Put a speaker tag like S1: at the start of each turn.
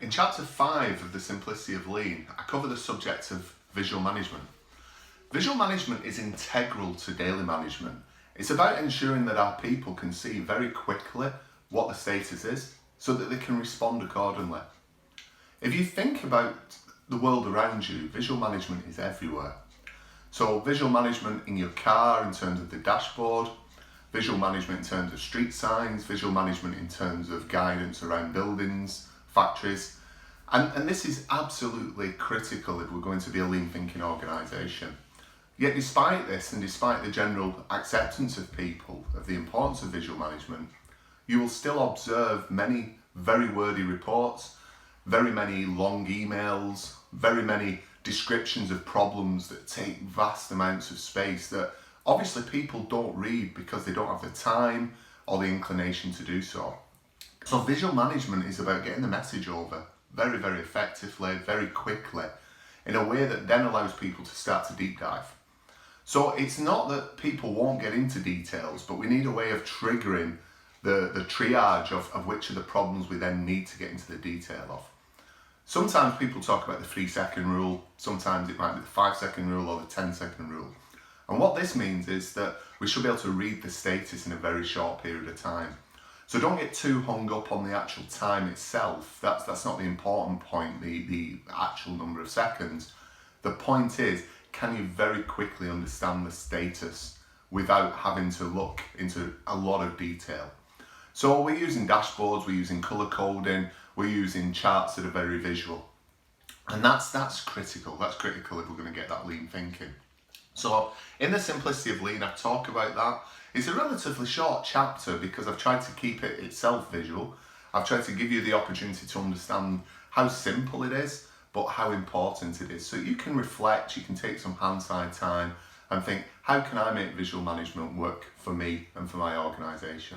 S1: In chapter 5 of The Simplicity of Lean, I cover the subject of visual management. Visual management is integral to daily management. It's about ensuring that our people can see very quickly what the status is so that they can respond accordingly. If you think about the world around you, visual management is everywhere. So visual management in your car in terms of the dashboard, visual management in terms of street signs, visual management in terms of guidance around buildings, factories. And this is absolutely critical if we're going to be a lean thinking organisation. Yet despite this and despite the general acceptance of people of the importance of visual management, you will still observe many very wordy reports, very many long emails, very many descriptions of problems that take vast amounts of space that obviously people don't read because they don't have the time or the inclination to do so. So visual management is about getting the message over very, very effectively, very quickly, in a way that then allows people to start to deep dive. So it's not that people won't get into details, but we need a way of triggering the triage of which are the problems we then need to get into the detail of. Sometimes people talk about the 3-second rule, sometimes it might be the 5-second rule or the 10-second rule. And what this means is that we should be able to read the status in a very short period of time. So don't get too hung up on the actual time itself. That's not the important point, the actual number of seconds. The point is, can you very quickly understand the status without having to look into a lot of detail? So we're using dashboards, we're using colour coding, we're using charts that are very visual. And that's critical. That's critical if we're going to get that lean thinking. So in The Simplicity of Lean, I talk about that. It's a relatively short chapter because I've tried to keep it itself visual. I've tried to give you the opportunity to understand how simple it is, but how important it is. So you can reflect, you can take some hand-side time and think, how can I make visual management work for me and for my organisation?